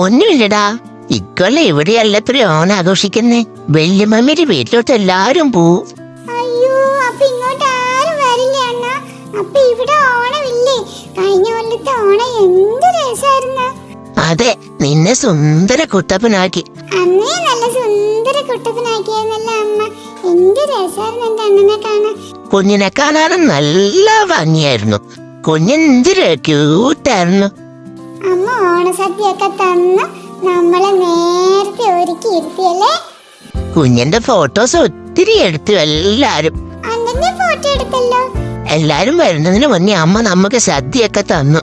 ഒന്നുമില്ലടാ, ഇക്കൊല്ലം ഇവിടെയല്ല ഇത്ര ഓണം ആഘോഷിക്കുന്നേ. വല്യമ്മയുടെ വീട്ടിലോട്ട് എല്ലാരും പോവും. അയ്യോ, അപ്പൊ ഇങ്ങോട്ട് ആരും വരില്ല അണ്ണ. അപ്പൊ ഇവിടെ ഓണമില്ലേ? കഴിഞ്ഞ കൊല്ലത്തെ ഓണം എന്ത് രസായിരുന്നു. അതെ, നിന്നെ സുന്ദര കുട്ടപ്പനാക്കി. അന്നേ നല്ല സുന്ദര കുട്ടപ്പനാക്കിയെന്നല്ല അമ്മ. എന്ത് രസായിരുന്നു എന്റെ അണ്ണനെ കാണാൻ. കുഞ്ഞിനെ കാണാനും നല്ല ഭംഗിയായിരുന്നു. കുഞ്ഞെന്തൊരു ക്യൂട്ടായിരുന്നു. അമ്മ ഓണസദ്യയൊക്കെ തന്ന് നമ്മളെ നേരത്തെ ഒരുക്കി ഇരുത്തിയല്ലേ. കുഞ്ഞിന്റെ ഫോട്ടോസ് ഒത്തിരി എടുത്തു എല്ലാരും. അണ്ണന്റെ ഫോട്ടോ എടുത്തല്ലോ. എല്ലാരും വരുന്നതിന് മുന്നേ അമ്മ നമുക്ക് സദ്യയൊക്കെ തന്നു.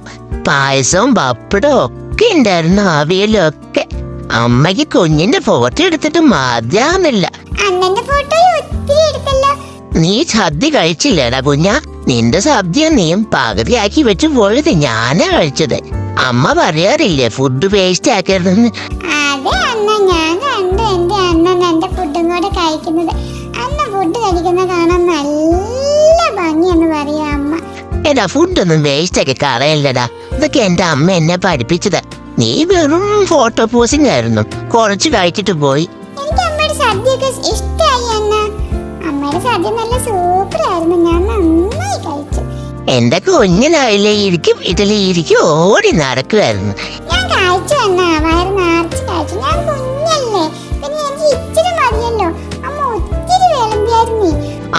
പായസവും പപ്പടവും ഒക്കെ ഉണ്ടായിരുന്നു, അവിയലും ഒക്കെ. അമ്മയ്ക്ക് കുഞ്ഞിന്റെ ഫോട്ടോ എടുത്തിട്ട് മതിയാവുന്നില്ല. അണ്ണന്റെ ഫോട്ടോ ഒത്തിരി എടുത്തല്ലോ. നീ സദ്യ കഴിച്ചില്ലേടാ കുഞ്ഞാ? നിന്റെ സദ്യ നീയും പകുതിയാക്കി വെച്ച് പോയത് ഞാനാ കഴിച്ചത്. അമ്മ പറയാറില്ലേ ഫുഡ് വേസ്റ്റ് ആക്കരുതെന്ന്. അതെ അണ്ണ, ഞാൻ കണ്ടു എന്റെ അണ്ണൻ എന്റെ ഫുഡും കൂടെ കഴിക്കുന്നത്. അണ്ണ ഫുഡ് കഴിക്കുന്ന കാണാൻ നല്ല ഭംഗിയെന്ന് പറയാ അമ്മ. എടാ, ഫുഡൊന്നും വേസ്റ്റ് ആക്കി കളയല്ലടാ. ഇതൊക്കെ എന്റെ അമ്മ എന്നെ പഠിപ്പിച്ചത്. നീ വെറും ഫോട്ടോ പോസിംഗ് ആയിരുന്നു. കുറച്ച് കഴിച്ചിട്ട് പോയി. എനിക്ക് അമ്മയുടെ സദ്യയൊക്കെ ഇഷ്ടമായി അണ്ണ. അമ്മയുടെ സദ്യ നല്ല സൂപ്പർ ആയിരുന്നു. ഞാൻ നന്നായി കഴിച്ചു. എന്റെ കുഞ്ഞിനായില്ലേ ഇരിക്കും വീട്ടിലെ ഇരിക്കും ഓടി നടക്കുമായിരുന്നു. ഞാൻ കഴിച്ചു അണ്ണ, വയറ് നിറച്ച് കഴിച്ചു. ഞാൻ കുഞ്ഞല്ലേ, പിന്നെ എനിക്ക് ഇച്ചിരി മതിയല്ലോ. അമ്മ ഒത്തിരി വിളമ്പിയായിരുന്നേ.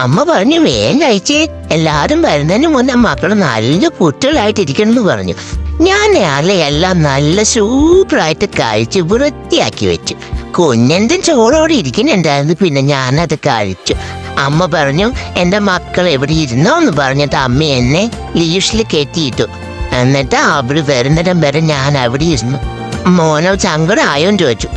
അമ്മ പറഞ്ഞു വേഗം കഴിച്ചേ, എല്ലാരും വരുന്നതിന് മുന്നേ മക്കള് നല്ല കുട്ടികളായിട്ടിരിക്കണമെന്ന് പറഞ്ഞു. ഞാൻ അല്ലേ എല്ലാം നല്ല സൂപ്പറായിട്ട് കഴിച്ച് വൃത്തിയാക്കി വെച്ചു. കുഞ്ഞെന്റെ ചോറോടെ ഇരിക്കുന്നുണ്ടായിരുന്നു. പിന്നെ ഞാനത് കഴിച്ചു. അമ്മ പറഞ്ഞു എന്റെ മക്കൾ എവിടെ ഇരുന്നോ എന്ന് പറഞ്ഞിട്ട് അമ്മ എന്നെ ലീവ്സിൽ കെട്ടിയിട്ടു. എന്നിട്ട് അവിടെ വരുന്നിടം വരെ ഞാൻ അവിടെ ഇരുന്നു. മോനോ സങ്കടമായോന്ന് ചോദിച്ചു.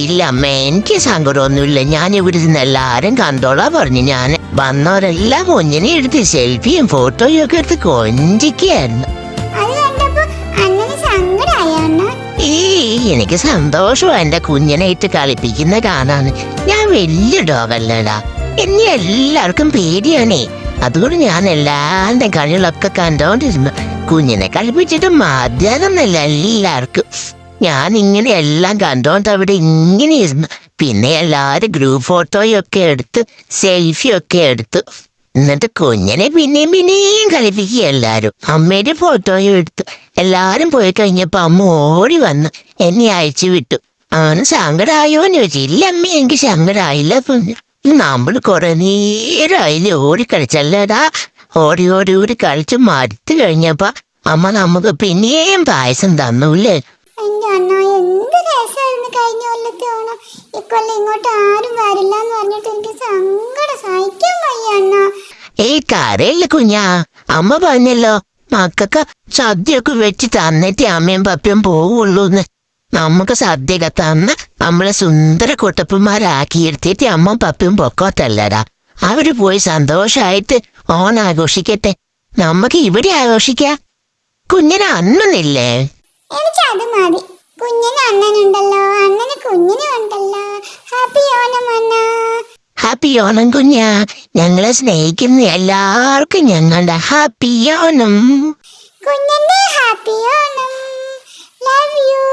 ഇല്ല അമ്മ, എനിക്ക് സങ്കടമൊന്നുമില്ല. ഞാൻ ഇവിടെ ഇരുന്ന് എല്ലാരും കണ്ടോളാ പറഞ്ഞു. ഞാൻ വന്നവരെല്ലാം കുഞ്ഞിനെ എടുത്ത് സെൽഫിയും ഫോട്ടോയും ഒക്കെ എടുത്ത് കൊഞ്ചിക്കുകയായിരുന്നു. എനിക്ക് സന്തോഷമാണ് എന്റെ കുഞ്ഞിനായിട്ട് കളിപ്പിക്കുന്ന കാണാന്. ഞാൻ വലിയ ഡോഗല്ലടാ, എന്നെ എല്ലാവർക്കും പേടിയാണേ. അതുകൊണ്ട് ഞാൻ എല്ലാവരുടെ കളികളൊക്കെ കണ്ടോണ്ടിരുന്നു. കുഞ്ഞിനെ കളിപ്പിച്ചിട്ട് മതിയാകുന്നില്ല എല്ലാവർക്കും. ഞാൻ ഇങ്ങനെ എല്ലാം കണ്ടോണ്ട് അവിടെ ഇങ്ങനെ ഇരുന്നു. പിന്നെ എല്ലാരും ഗ്രൂപ്പ് ഫോട്ടോയൊക്കെ എടുത്ത് സെൽഫിയൊക്കെ എടുത്തു. എന്നിട്ട് കുഞ്ഞിനെ പിന്നെയും കളിപ്പിക്കുക എല്ലാരും. അമ്മയുടെ ഫോട്ടോയും എടുത്തു. എല്ലാരും പോയി കഴിഞ്ഞപ്പോ അമ്മ ഓടി വന്ന് എന്നെ അയച്ചു വിട്ടു. അവന് സങ്കടമായോന്ന് ചോദിച്ചു. ഇല്ല അമ്മ, എനിക്ക് സങ്കടമായില്ല. നമ്മള് കുറെ നേരമായില്ലേ ഓടിക്കളിച്ചല്ലേടാ. ഓടി കളിച്ച് മടുത്തു കഴിഞ്ഞപ്പോ അമ്മ നമുക്ക് പിന്നെയും പായസം തന്നൂല്ലേ. എന്റെ അണ്ണ എന്ത് രസമായിരുന്നു കഴിഞ്ഞ കൊല്ലത്തെ ഓണം. ഇക്കൊല്ലം ഇങ്ങോട്ട് ആരും വരില്ല എന്ന് പറഞ്ഞിട്ട് എനിക്ക് സങ്കടം സഹിക്കാൻ വയ്യ അണ്ണ. കരയില്ല കുഞ്ഞാ, അമ്മ പറഞ്ഞല്ലോ മക്കൾക്ക് സദ്യയൊക്കെ വെച്ച് തന്നിട്ട് അമ്മയും പപ്പയും പോവുള്ളൂന്ന്. നമുക്ക് സദ്യയൊക്കെ തന്ന് നമ്മളെ സുന്ദര കുട്ടപ്പന്മാരാക്കിയെടുത്തിട്ട് അമ്മയും പപ്പയും പൊക്കോത്തല്ലടാ. അവര് പോയി സന്തോഷായിട്ട് ഓണാഘോഷിക്കട്ടെ. നമുക്ക് ഇവിടെ ആഘോഷിക്കാം. കുഞ്ഞിനെ അന്നൊന്നില്ലേ? എനിക്ക് അത് മതി. കുഞ്ഞിന് അണ്ണനുണ്ടല്ലോ, അണ്ണന് കുഞ്ഞിനും ഉണ്ടല്ലോ. ഹാപ്പി ഓണം അണ്ണ. ഹാപ്പി ഓണം കുഞ്ഞാ. ഞങ്ങളെ സ്നേഹിക്കുന്ന എല്ലാവർക്കും ഞങ്ങളുടെ ഹാപ്പി ഓണം. കുഞ്ഞിന്റെ ഹാപ്പി ഓണം. Love you.